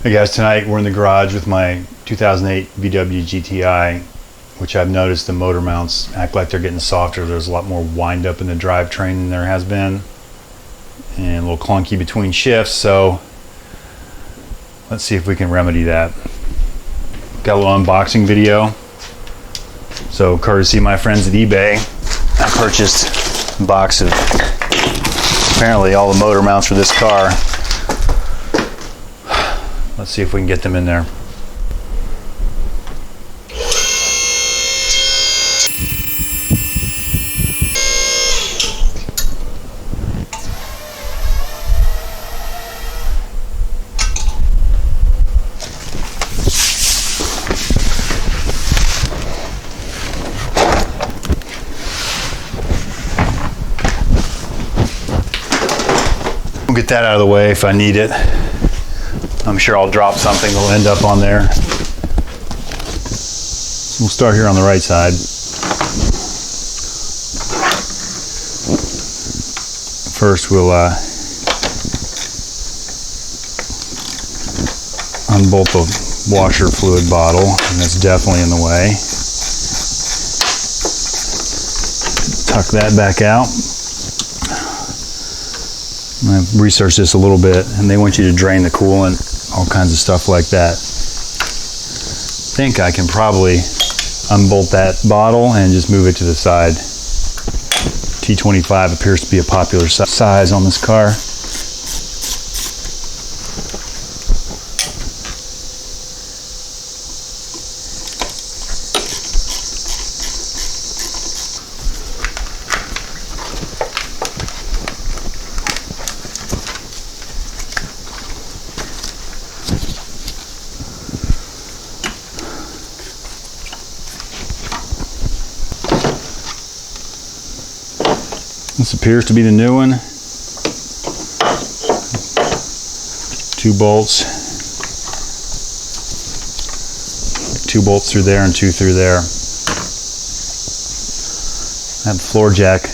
Hey guys, tonight we're in the garage with my 2008 VW GTI, which I've noticed the motor mounts act like they're getting softer. There's a lot more wind up in the drivetrain than there has been, and a little clunky between shifts, so let's see if we can remedy that. Got a little unboxing video. So courtesy of my friends at eBay, I purchased a box of apparently all the motor mounts for this car. Let's see if we can get them in there. We'll get that out of the way if I need it. I'm sure I'll drop something that'll end up on there. We'll start here on the right side. First we'll unbolt the washer fluid bottle, and that's definitely in the way. Tuck that back out. I've researched this a little bit, and they want you to drain the coolant, all kinds of stuff like that. I think I can probably unbolt that bottle and just move it to the side. T25 appears to be a popular size on this car. This appears to be the new one. 2 bolts. 2 bolts through there and 2 through there. I have the floor jack.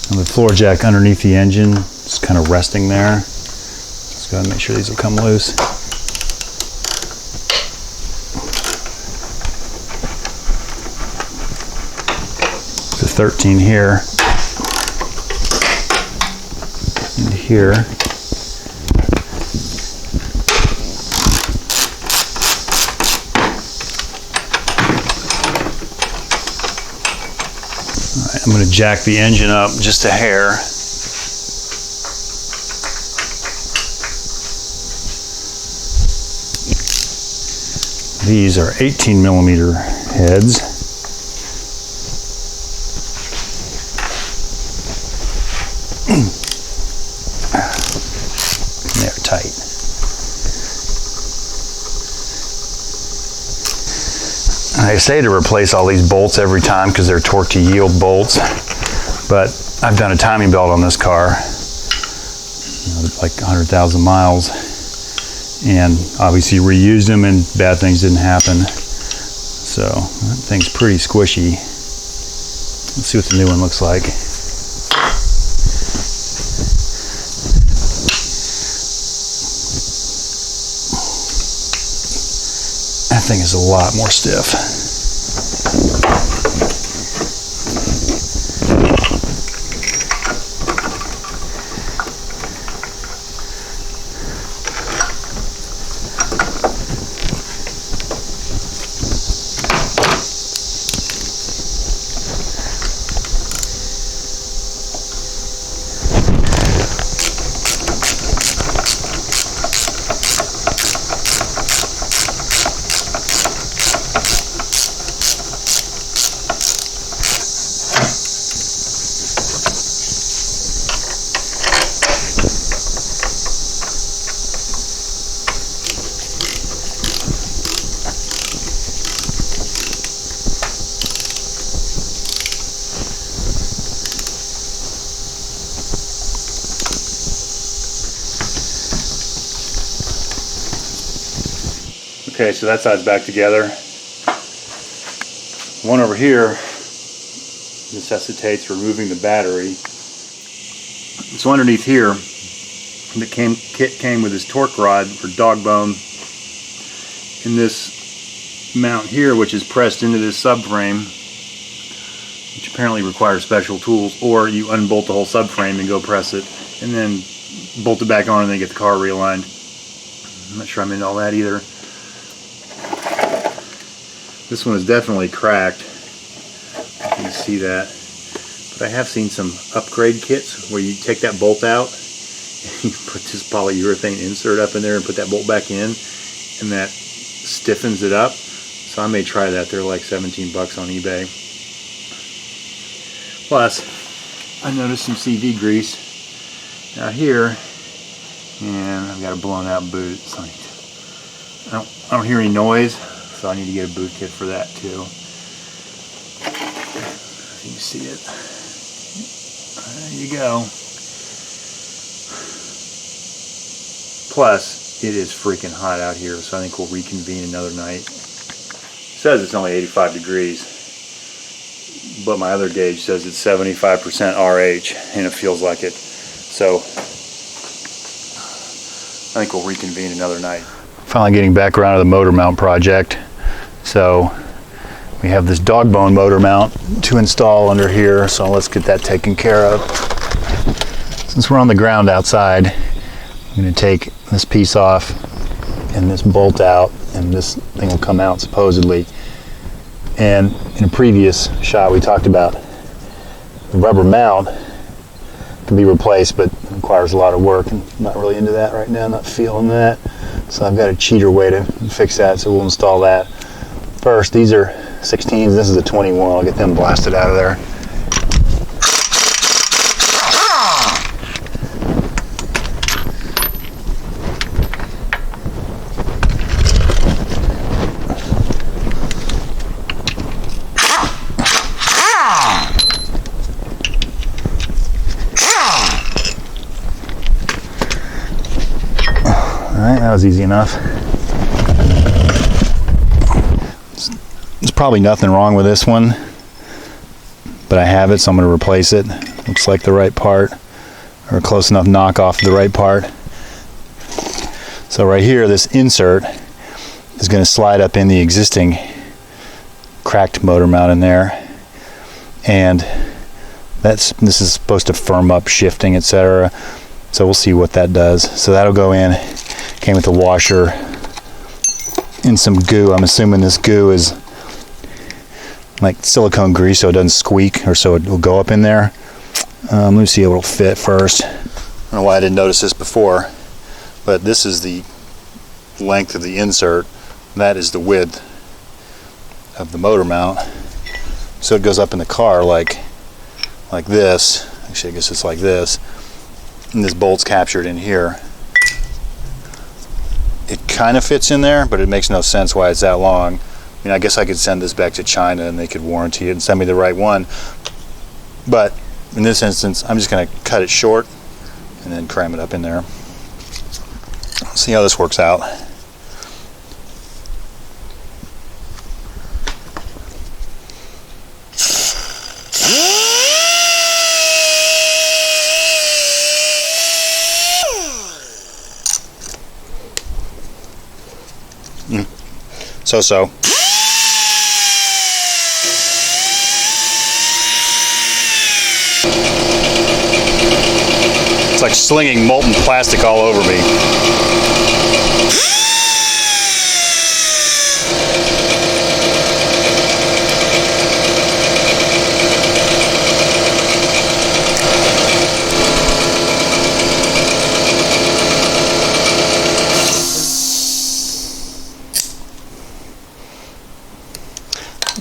And the floor jack underneath the engine, just kind of resting there. Just gotta make sure these will come loose. The 13 here and here. All right, I'm going to jack the engine up just a hair. These are 18mm heads. They're tight. I say to replace all these bolts every time because they're torque to yield bolts, but I've done a timing belt on this car, like 100,000 miles, and obviously reused them and bad things didn't happen. So that thing's pretty squishy. Let's see what the new one looks like. That thing is a lot more stiff. Okay, so that side's back together. One over here necessitates removing the battery. So underneath here, the kit came with this torque rod or Dogbone, and this mount here, which is pressed into this subframe, which apparently requires special tools, or you unbolt the whole subframe and go press it, and then bolt it back on and then get the car realigned. I'm not sure I'm into all that either. This one is definitely cracked. You can see that. But I have seen some upgrade kits where you take that bolt out, and you put this polyurethane insert up in there and put that bolt back in, and that stiffens it up. So I may try that. They're like 17 bucks on eBay. Plus, I noticed some CV grease out here, and I've got a blown out boot. So I don't hear any noise, so I need to get a boot kit for that too. If you can see it. There you go. Plus, it is freaking hot out here, so I think we'll reconvene another night. It says it's only 85 degrees, but my other gauge says it's 75% RH, and it feels like it. So, I think we'll reconvene another night. Finally getting back around to the motor mount project. So, we have this Dogbone motor mount to install under here, so let's get that taken care of. Since we're on the ground outside, I'm going to take this piece off and this bolt out, and this thing will come out supposedly. And in a previous shot we talked about the rubber mount can be replaced, but it requires a lot of work, and I'm not really into that right now, not feeling that. So I've got a cheater way to fix that, so we'll install that. First, these are 16s, this is a 21, I'll get them blasted out of there. Alright, that was easy enough. There's probably nothing wrong with this one, but I have it, so I'm going to replace it. Looks like the right part, or close enough knockoff of the right part. So right here, this insert is going to slide up in the existing cracked motor mount in there, and this is supposed to firm up shifting, etc. So we'll see what that does. So that'll go in. Came with a washer and some goo. I'm assuming this goo is like silicone grease, so it doesn't squeak, or so it will go up in there. Let me see how it'll fit first. I don't know why I didn't notice this before, but this is the length of the insert. That is the width of the motor mount. So it goes up in the car like this. Actually, I guess it's like this. And this bolt's captured in here. It kind of fits in there, but it makes no sense why it's that long. I mean, I guess I could send this back to China and they could warranty it and send me the right one. But in this instance, I'm just going to cut it short and then cram it up in there. See how this works out. So. It's like slinging molten plastic all over me.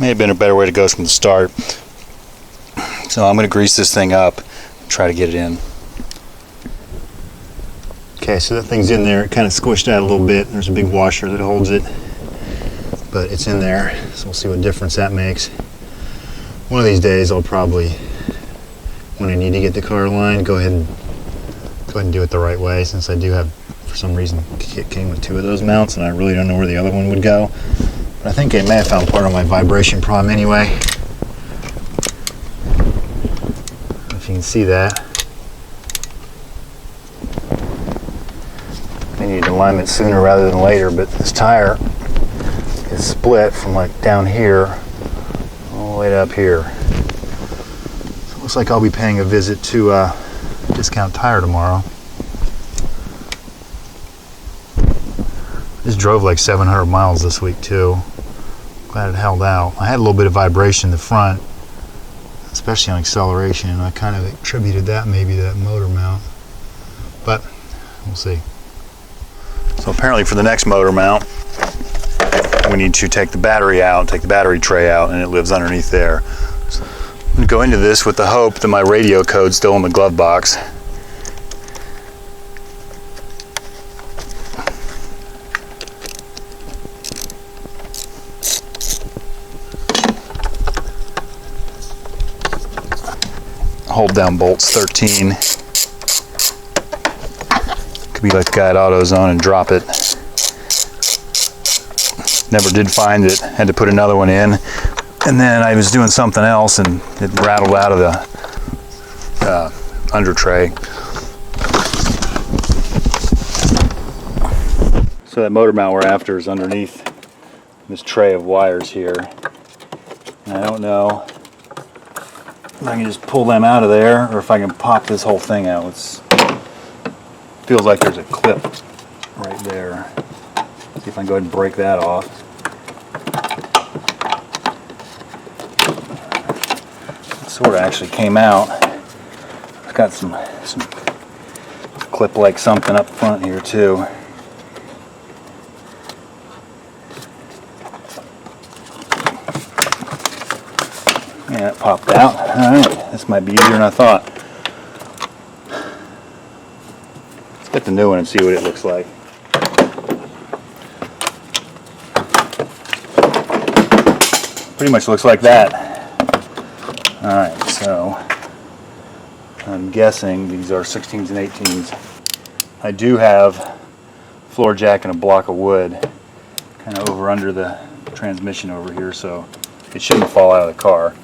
May have been a better way to go from the start. So I'm going to grease this thing up and try to get it in. Okay, so that thing's in there. It kind of squished out a little bit. There's a big washer that holds it, but it's in there. So we'll see what difference that makes. One of these days I'll probably, when I need to get the car aligned, go ahead and do it the right way, since I do have, for some reason, it came with two of those mounts and I really don't know where the other one would go. But I think I may have found part of my vibration problem anyway. If you can see that. need alignment sooner rather than later, but this tire is split from like down here all the way to up here. So it looks like I'll be paying a visit to Discount Tire tomorrow. Just drove like 700 miles this week too. Glad it held out. I had a little bit of vibration in the front, especially on acceleration, and I kind of attributed that maybe to that motor mount, but we'll see. So apparently for the next motor mount, we need to take the battery out, take the battery tray out, and it lives underneath there. So I'm going to go into this with the hope that my radio code's still in the glove box. Hold down bolts 13. Could be like the guy at AutoZone and drop it. Never did find it. Had to put another one in. And then I was doing something else and it rattled out of the under tray. So that motor mount we're after is underneath this tray of wires here. And I don't know if I can just pull them out of there or if I can pop this whole thing out. Feels like there's a clip right there. See if I can go ahead and break that off. It sort of actually came out. It's got some clip-like something up front here too. Yeah, it popped out. Alright, this might be easier than I thought. Let's get the new one and see what it looks like. Pretty much looks like that. Alright, so I'm guessing these are 16s and 18s. I do have floor jack and a block of wood kind of over under the transmission over here, so it shouldn't fall out of the car.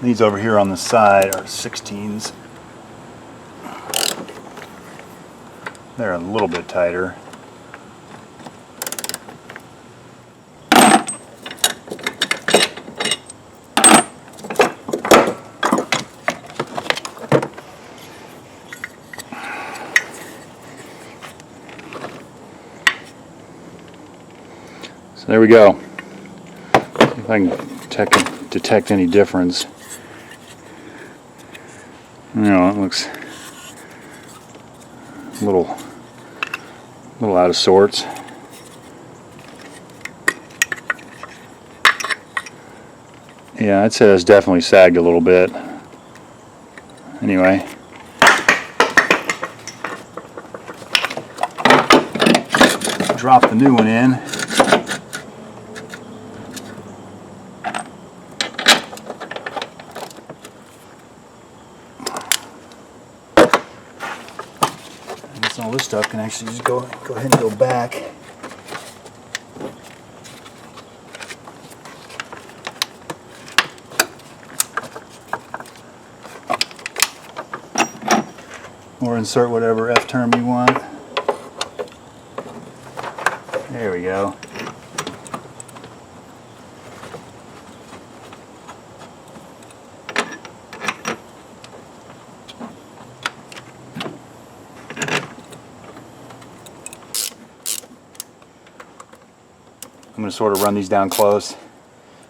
These over here on the side are 16s. They're a little bit tighter. So there we go. See if I can detect any difference. You know, it looks a little out of sorts. Yeah, I'd say that's definitely sagged a little bit. Anyway. Drop the new one in. All this stuff can actually just go ahead and go back. Or insert whatever F term you want. There we go. I'm going to sort of run these down close,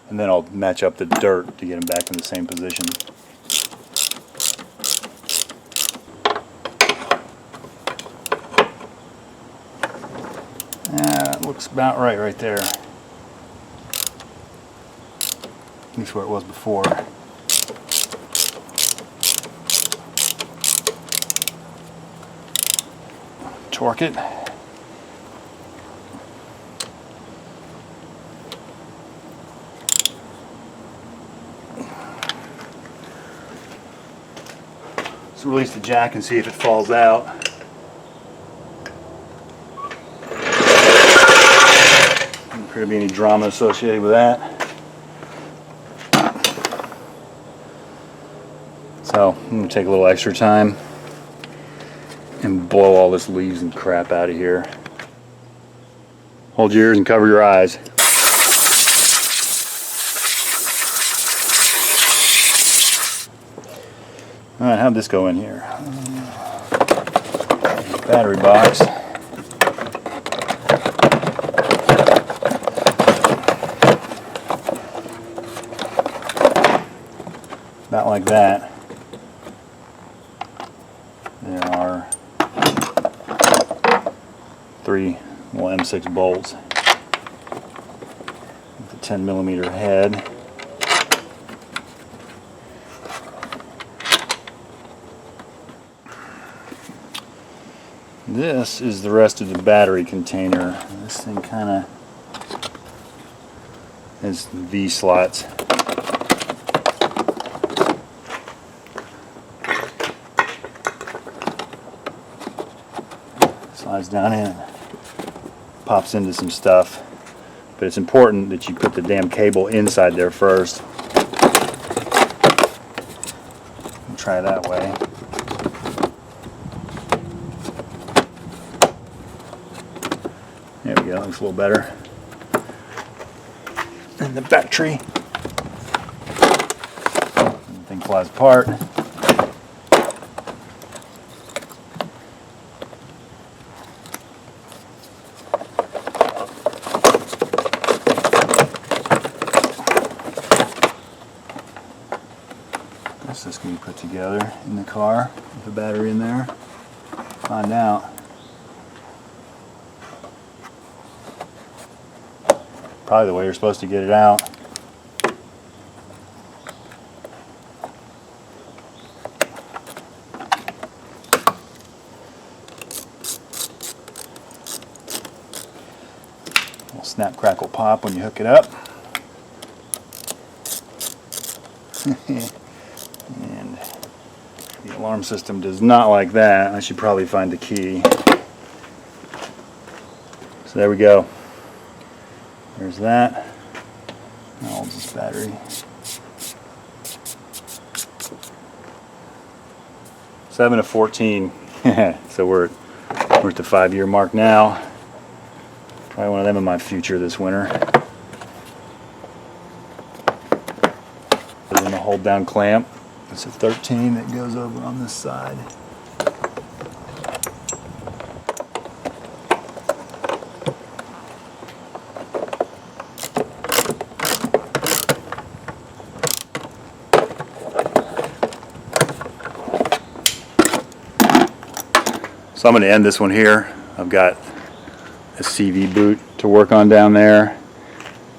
and then I'll match up the dirt to get them back in the same position. That looks about right there. At least where it was before. Torque it. Release the jack and see if it falls out. Doesn't appear to be any drama associated with that. So I'm going to take a little extra time. and blow all this leaves and crap out of here. Hold your ears and cover your eyes. Alright, how'd this go in here? Battery box. About like that. There are 3 little M6 bolts with a 10mm head. This is the rest of the battery container. This thing kind of has V slots. Slides down in, pops into some stuff, but it's important that you put the damn cable inside there first. We'll try that way. There we go, looks a little better. And the battery. The thing flies apart. This can be put together in the car with the battery in there. Find out. Probably the way you're supposed to get it out. It'll snap, crackle, pop when you hook it up. And the alarm system does not like that. I should probably find the key. So there we go. There's that. How old is this battery? 7 of 14. So we're at the 5-year mark now. Probably one of them in my future this winter. There's a hold down clamp. It's a 13 that goes over on this side. So I'm going to end this one here. I've got a CV boot to work on down there,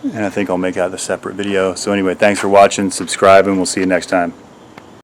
and I think I'll make out a separate video. So anyway, thanks for watching, subscribe, and we'll see you next time.